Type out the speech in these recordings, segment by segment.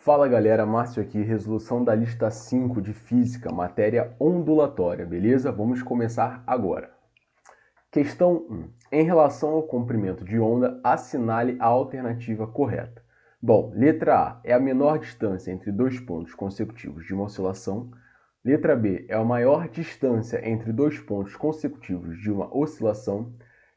Fala galera, Márcio aqui, resolução da lista 5 de Física, matéria ondulatória, beleza? Vamos começar agora. Questão 1. Em relação ao comprimento de onda, assinale a alternativa correta. Bom, letra A é a menor distância entre dois pontos consecutivos de uma oscilação. Letra B é a maior distância entre dois pontos consecutivos de uma oscilação.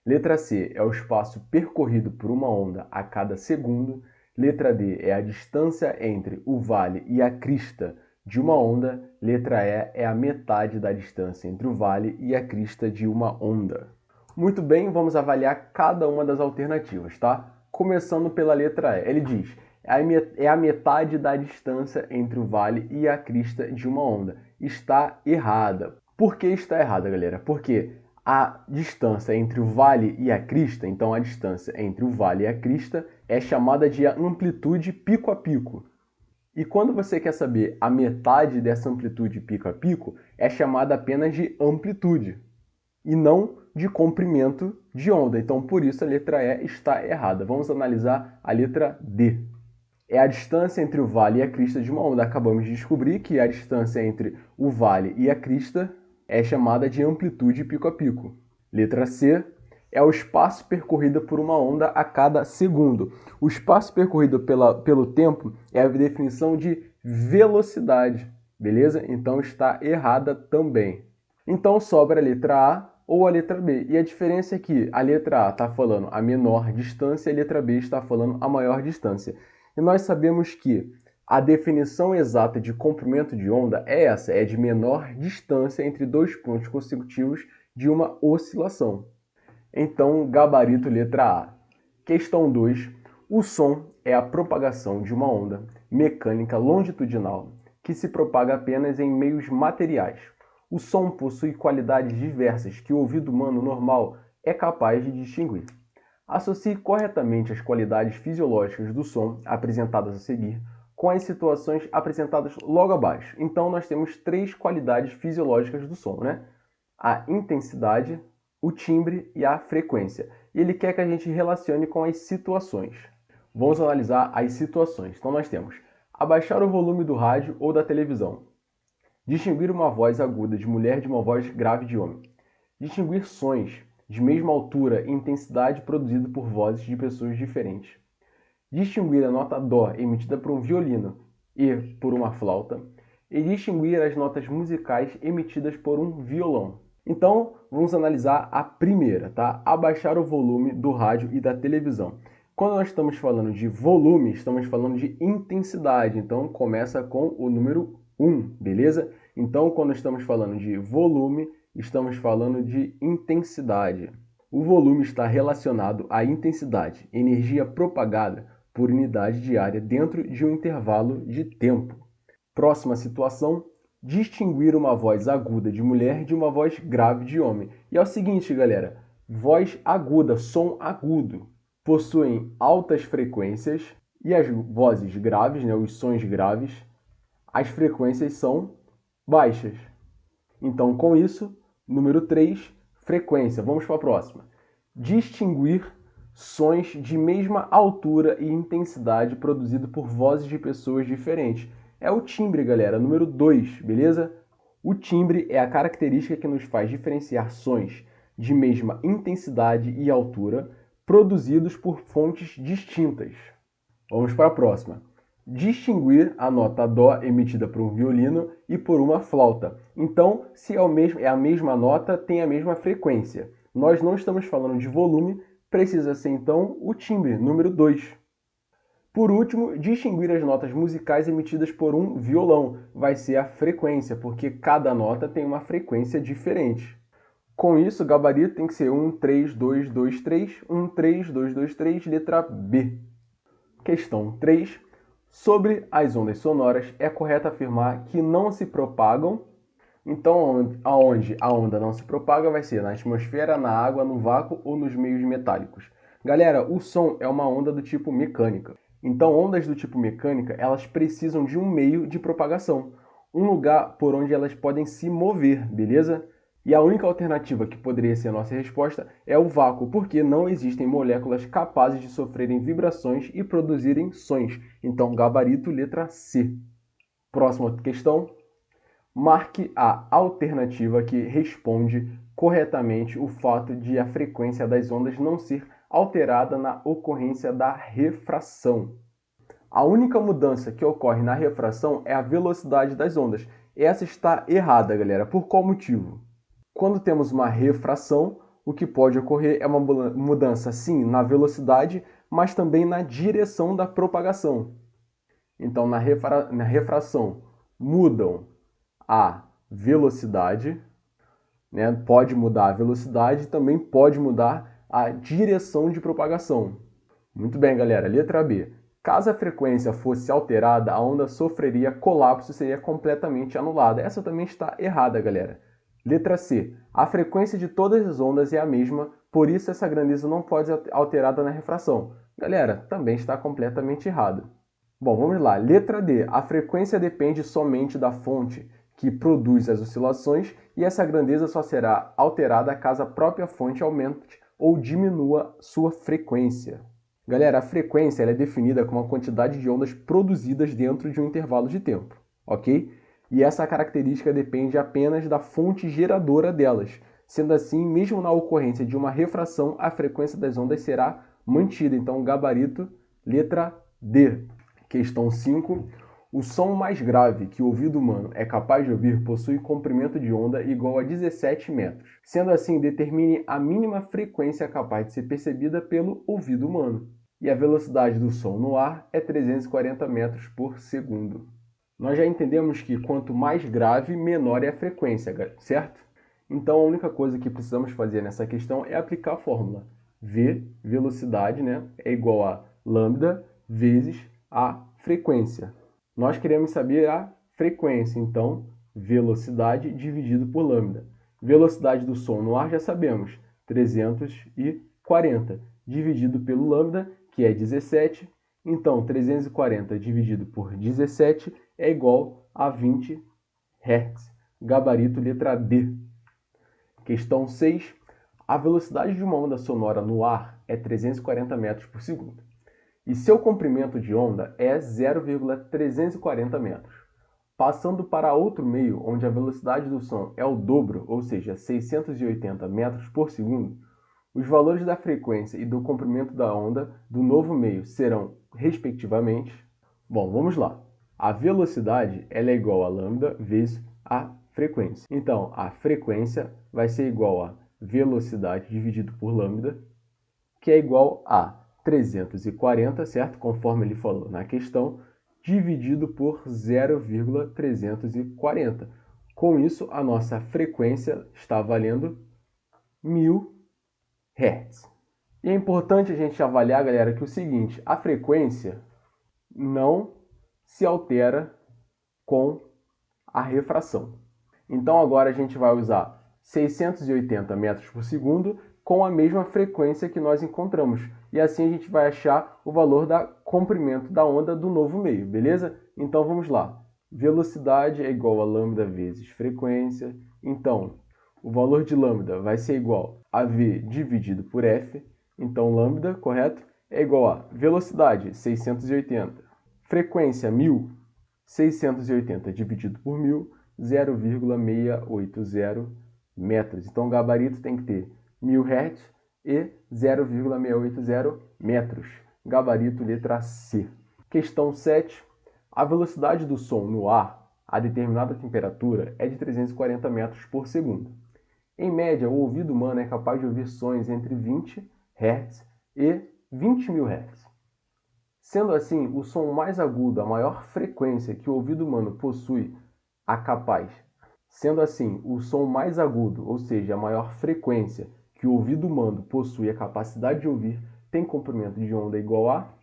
Letra C é o espaço percorrido por uma onda a cada segundo. Letra D é a distância entre o vale e a crista de uma onda. Letra E é a metade da distância entre o vale e a crista de uma onda. Muito bem, vamos avaliar cada uma das alternativas, tá? Começando pela letra E. Ele diz, é a metade da distância entre o vale e a crista de uma onda. Está errada. Por que está errada, galera? Porque a distância entre o vale e a crista, então a distância entre o vale e a crista, é chamada de amplitude pico a pico. E quando você quer saber a metade dessa amplitude pico a pico, é chamada apenas de amplitude, e não de comprimento de onda. Então, por isso, a letra E está errada. Vamos analisar a letra D. É a distância entre o vale e a crista de uma onda. Acabamos de descobrir que a distância entre o vale e a crista é chamada de amplitude pico a pico. Letra C é o espaço percorrido por uma onda a cada segundo. O espaço percorrido pelo tempo é a definição de velocidade, beleza? Então está errada também. Então sobra a letra A ou a letra B. E a diferença é que a letra A está falando a menor distância e a letra B está falando a maior distância. E nós sabemos que a definição exata de comprimento de onda é essa, é de menor distância entre dois pontos consecutivos de uma oscilação. Então, gabarito letra A. Questão 2. O som é a propagação de uma onda mecânica longitudinal que se propaga apenas em meios materiais. O som possui qualidades diversas que o ouvido humano normal é capaz de distinguir. Associe corretamente as qualidades fisiológicas do som apresentadas a seguir com as situações apresentadas logo abaixo. Então, nós temos três qualidades fisiológicas do som, né? A intensidade, o timbre e a frequência. E ele quer que a gente relacione com as situações. Vamos analisar as situações. Então, nós temos abaixar o volume do rádio ou da televisão. Distinguir uma voz aguda de mulher de uma voz grave de homem. Distinguir sons de mesma altura e intensidade produzidos por vozes de pessoas diferentes. Distinguir a nota Dó emitida por um violino e por uma flauta. E distinguir as notas musicais emitidas por um violão. Então, vamos analisar a primeira, tá? Abaixar o volume do rádio e da televisão. Quando nós estamos falando de volume, estamos falando de intensidade. Então, começa com o número 1, beleza? Então, quando estamos falando de volume, estamos falando de intensidade. O volume está relacionado à intensidade, energia propagada por unidade diária dentro de um intervalo de tempo. Próxima situação, distinguir uma voz aguda de mulher de uma voz grave de homem. E é o seguinte, galera, voz aguda, som agudo, possuem altas frequências e as vozes graves, né, os sons graves, as frequências são baixas. Então, com isso, número 3, frequência. Vamos para a próxima. Distinguir sons de mesma altura e intensidade produzido por vozes de pessoas diferentes. É o timbre, galera, número 2, beleza? O timbre é a característica que nos faz diferenciar sons de mesma intensidade e altura produzidos por fontes distintas. Vamos para a próxima. Distinguir a nota Dó emitida por um violino e por uma flauta. Então, se é a mesma nota, tem a mesma frequência. Nós não estamos falando de volume, precisa ser então o timbre, número 2. Por último, distinguir as notas musicais emitidas por um violão. Vai ser a frequência, porque cada nota tem uma frequência diferente. Com isso, o gabarito tem que ser 1, 3, 2, 2, 3, 1, 3, 2, 2, 3, letra B. Questão 3. Sobre as ondas sonoras, é correto afirmar que não se propagam. Então, aonde a onda não se propaga vai ser na atmosfera, na água, no vácuo ou nos meios metálicos. Galera, o som é uma onda do tipo mecânica. Então, ondas do tipo mecânica, elas precisam de um meio de propagação, um lugar por onde elas podem se mover, beleza? E a única alternativa que poderia ser a nossa resposta é o vácuo, porque não existem moléculas capazes de sofrerem vibrações e produzirem sons. Então, gabarito, letra C. Próxima questão. Marque a alternativa que responde corretamente o fato de a frequência das ondas não ser alterada na ocorrência da refração. A única mudança que ocorre na refração é a velocidade das ondas. Essa está errada, galera. Por qual motivo? Quando temos uma refração, o que pode ocorrer é uma mudança, sim, na velocidade, mas também na direção da propagação. Então, na refração, mudam a velocidade, né? Pode mudar a velocidade e também pode mudar a direção de propagação. Muito bem, galera. Letra B. Caso a frequência fosse alterada, a onda sofreria colapso e seria completamente anulada. Essa também está errada, galera. Letra C. A frequência de todas as ondas é a mesma, por isso essa grandeza não pode ser alterada na refração. Galera, também está completamente errado. Bom, vamos lá. Letra D. A frequência depende somente da fonte que produz as oscilações e essa grandeza só será alterada caso a própria fonte aumente ou diminua sua frequência. Galera, a frequência ela é definida como a quantidade de ondas produzidas dentro de um intervalo de tempo, ok? E essa característica depende apenas da fonte geradora delas. Sendo assim, mesmo na ocorrência de uma refração, a frequência das ondas será mantida. Então, gabarito, letra D. Questão 5. O som mais grave que o ouvido humano é capaz de ouvir possui comprimento de onda igual a 17 metros. Sendo assim, determine a mínima frequência capaz de ser percebida pelo ouvido humano. E a velocidade do som no ar é 340 metros por segundo. Nós já entendemos que quanto mais grave, menor é a frequência, certo? Então a única coisa que precisamos fazer nessa questão é aplicar a fórmula. V, velocidade, né, é igual a lambda vezes a frequência. Nós queremos saber a frequência, então velocidade dividido por lambda. Velocidade do som no ar já sabemos, 340 dividido pelo lambda, que é 17. Então 340 dividido por 17 é igual a 20 Hz. Gabarito letra D. Questão 6. A velocidade de uma onda sonora no ar é 340 metros por segundo. E seu comprimento de onda é 0,340 metros. Passando para outro meio, onde a velocidade do som é o dobro, ou seja, 680 metros por segundo, os valores da frequência e do comprimento da onda do novo meio serão, respectivamente... Bom, vamos lá. A velocidade ela é igual a lambda vezes a frequência. Então, a frequência vai ser igual a velocidade dividido por lambda, que é igual a 340, certo? Conforme ele falou na questão, dividido por 0,340. Com isso, a nossa frequência está valendo 1000 Hz. E é importante a gente avaliar, galera, que é o seguinte, a frequência não se altera com a refração. Então agora a gente vai usar 680 metros por segundo com a mesma frequência que nós encontramos. E assim a gente vai achar o valor do comprimento da onda do novo meio, beleza? Então vamos lá. Velocidade é igual a lambda vezes frequência. Então, o valor de lambda vai ser igual a V dividido por F. Então, lambda, correto? É igual a velocidade, 680. Frequência, 1000. 680 dividido por 1000, 0,680 metros. Então, o gabarito tem que ter 1000 Hz e 0,680 metros. Gabarito, letra C. Questão 7. A velocidade do som no ar a determinada temperatura é de 340 metros por segundo. Em média, o ouvido humano é capaz de ouvir sons entre 20 Hz e 20.000 Hz. Sendo assim, o som mais agudo, a maior frequência que o ouvido humano possui, Sendo assim, o som mais agudo, ou seja, a maior frequência que o ouvido humano possui a capacidade de ouvir, tem comprimento de onda igual a...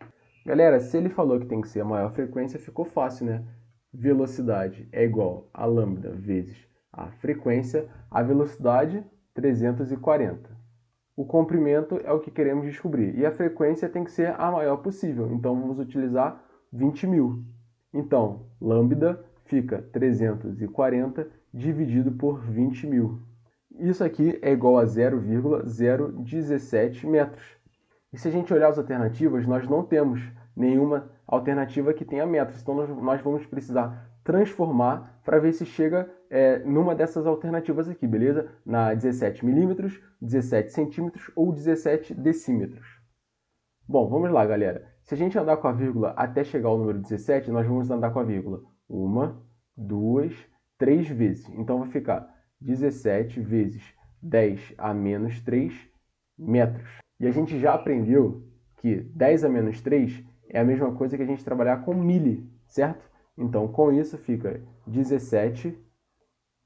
Galera, se ele falou que tem que ser a maior frequência, ficou fácil, né? Velocidade é igual a lambda vezes a frequência, a velocidade 340. O comprimento é o que queremos descobrir. E a frequência tem que ser a maior possível. Então, vamos utilizar 20.000. Então, lambda fica 340 dividido por 20.000. Isso aqui é igual a 0,017 metros. E se a gente olhar as alternativas, nós não temos nenhuma alternativa que tenha metros. Então nós vamos precisar transformar para ver se chega numa dessas alternativas aqui, beleza? Na 17 milímetros, 17 centímetros ou 17 decímetros. Bom, vamos lá, galera. Se a gente andar com a vírgula até chegar ao número 17, nós vamos andar com a vírgula 1, 2, 3 vezes. Então vai ficar 17 vezes 10 a menos 3 metros. E a gente já aprendeu que 10 a menos 3 é a mesma coisa que a gente trabalhar com mili, certo? Então, com isso fica 17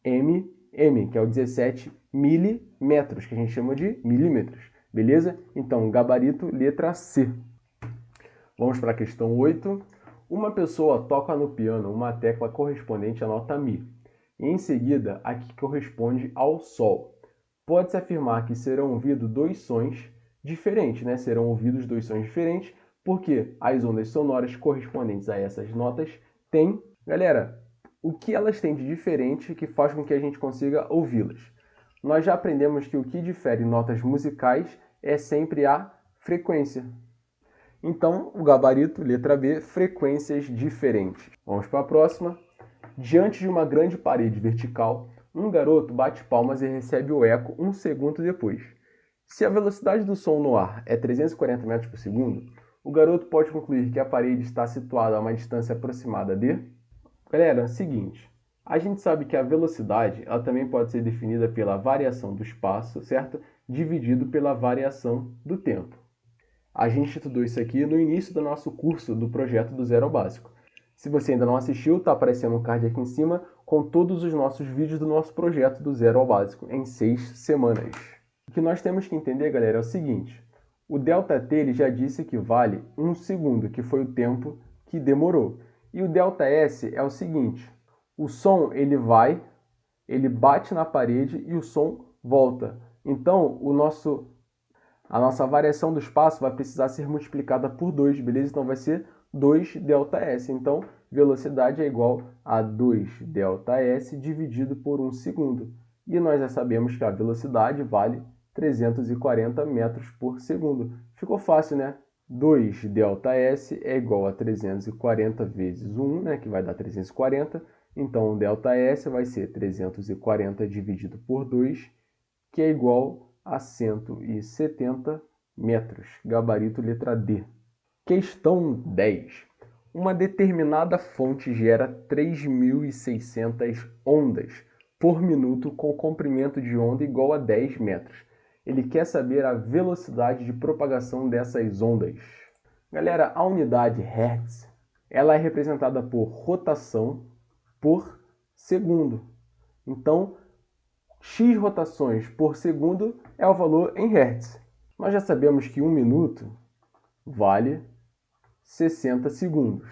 mm, que é o 17 milímetros, que a gente chama de milímetros. Beleza? Então, gabarito, letra C. Vamos para a questão 8. Uma pessoa toca no piano uma tecla correspondente à nota Mi. E em seguida, a que corresponde ao Sol. Pode-se afirmar que serão ouvidos dois sons diferentes, né? Serão ouvidos dois sons diferentes, porque as ondas sonoras correspondentes a essas notas têm... Galera, o que elas têm de diferente que faz com que a gente consiga ouvi-las? Nós já aprendemos que o que difere notas musicais é sempre a frequência. Então, o gabarito, letra B, frequências diferentes. Vamos para a próxima. Diante de uma grande parede vertical, um garoto bate palmas e recebe o eco um segundo depois. Se a velocidade do som no ar é 340 metros por segundo, o garoto pode concluir que a parede está situada a uma distância aproximada de... Galera, é o seguinte, a gente sabe que a velocidade ela também pode ser definida pela variação do espaço, certo? Dividido pela variação do tempo. A gente estudou isso aqui no início do nosso curso do projeto do Zero ao Básico. Se você ainda não assistiu, está aparecendo um card aqui em cima com todos os nossos vídeos do nosso projeto do Zero ao Básico, em 6 semanas. O que nós temos que entender, galera, é o seguinte. O ΔT ele já disse que vale 1 segundo, que foi o tempo que demorou. E o ΔS é o seguinte. O som ele bate na parede e o som volta. Então, a nossa variação do espaço vai precisar ser multiplicada por 2, beleza? Então vai ser 2ΔS. Então, velocidade é igual a 2ΔS dividido por 1 segundo. E nós já sabemos que a velocidade vale 340 metros por segundo. Ficou fácil, né? 2ΔS é igual a 340 vezes 1, né? Que vai dar 340. Então, o ΔS vai ser 340 dividido por 2, que é igual a 170 metros. Gabarito letra D. Questão 10. Uma determinada fonte gera 3.600 ondas por minuto com comprimento de onda igual a 10 metros. Ele quer saber a velocidade de propagação dessas ondas. Galera, a unidade Hertz ela é representada por rotação por segundo. Então, x rotações por segundo é o valor em Hertz. Nós já sabemos que 1 minuto vale 60 segundos.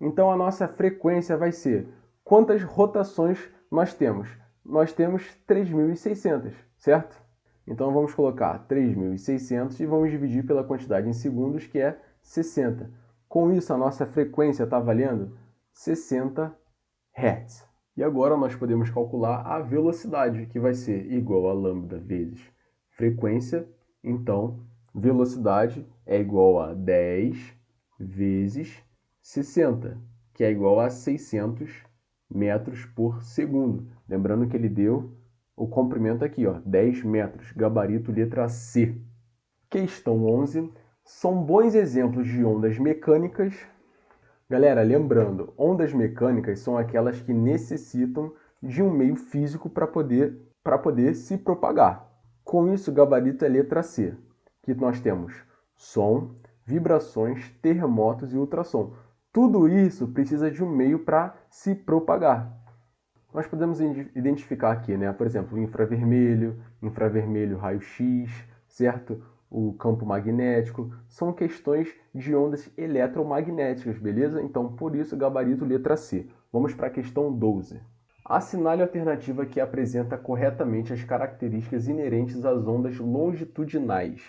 Então, a nossa frequência vai ser quantas rotações nós temos? Nós temos 3.600, certo? Então, vamos colocar 3.600 e vamos dividir pela quantidade em segundos, que é 60. Com isso, a nossa frequência está valendo 60 Hz. E agora nós podemos calcular a velocidade, que vai ser igual a lambda vezes frequência. Então, velocidade é igual a 10 vezes 60, que é igual a 600 metros por segundo. Lembrando que ele deu o comprimento aqui, ó, 10 metros, gabarito letra C. Questão 11. São bons exemplos de ondas mecânicas. Galera, lembrando, ondas mecânicas são aquelas que necessitam de um meio físico para poder se propagar. Com isso, o gabarito é letra C, que nós temos som, vibrações, terremotos e ultrassom. Tudo isso precisa de um meio para se propagar. Nós podemos identificar aqui, né? Por exemplo, o infravermelho raio-x, certo? O campo magnético, são questões de ondas eletromagnéticas, beleza? Então, por isso, gabarito letra C. Vamos para a questão 12. Assinale a alternativa que apresenta corretamente as características inerentes às ondas longitudinais.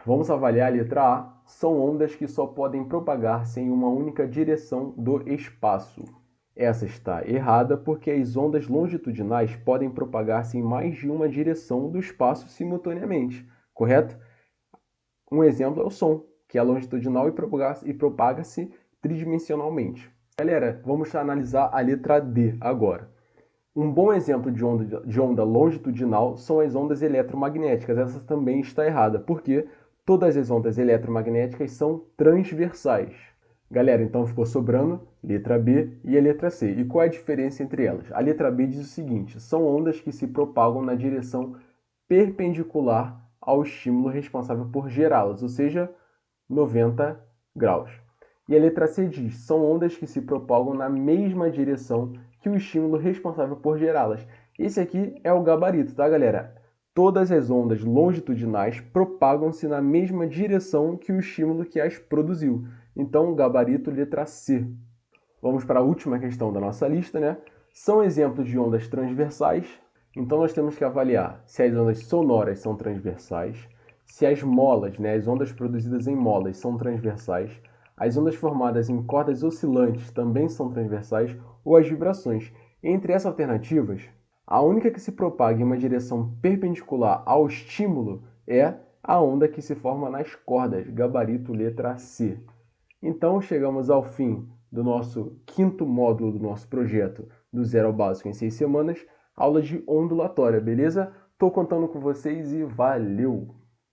Vamos avaliar a letra A. São ondas que só podem propagar-se em uma única direção do espaço. Essa está errada porque as ondas longitudinais podem propagar-se em mais de uma direção do espaço simultaneamente, correto? Um exemplo é o som, que é longitudinal e propaga-se tridimensionalmente. Galera, vamos analisar a letra D agora. Um bom exemplo de onda longitudinal são as ondas eletromagnéticas. Essa também está errada, porque todas as ondas eletromagnéticas são transversais. Galera, então ficou sobrando letra B e a letra C. E qual é a diferença entre elas? A letra B diz o seguinte: são ondas que se propagam na direção perpendicular ao estímulo responsável por gerá-las, ou seja, 90 graus. E a letra C diz: são ondas que se propagam na mesma direção que o estímulo responsável por gerá-las. Esse aqui é o gabarito, tá, galera? Todas as ondas longitudinais propagam-se na mesma direção que o estímulo que as produziu. Então, gabarito letra C. Vamos para a última questão da nossa lista, né? São exemplos de ondas transversais. Então, nós temos que avaliar se as ondas sonoras são transversais, se as molas, né, as ondas produzidas em molas são transversais, as ondas formadas em cordas oscilantes também são transversais, ou as vibrações. Entre essas alternativas, a única que se propaga em uma direção perpendicular ao estímulo é a onda que se forma nas cordas, gabarito letra C. Então, chegamos ao fim do nosso quinto módulo do nosso projeto do Zero ao Básico em 6 semanas, aula de ondulatória, beleza? Tô contando com vocês e valeu!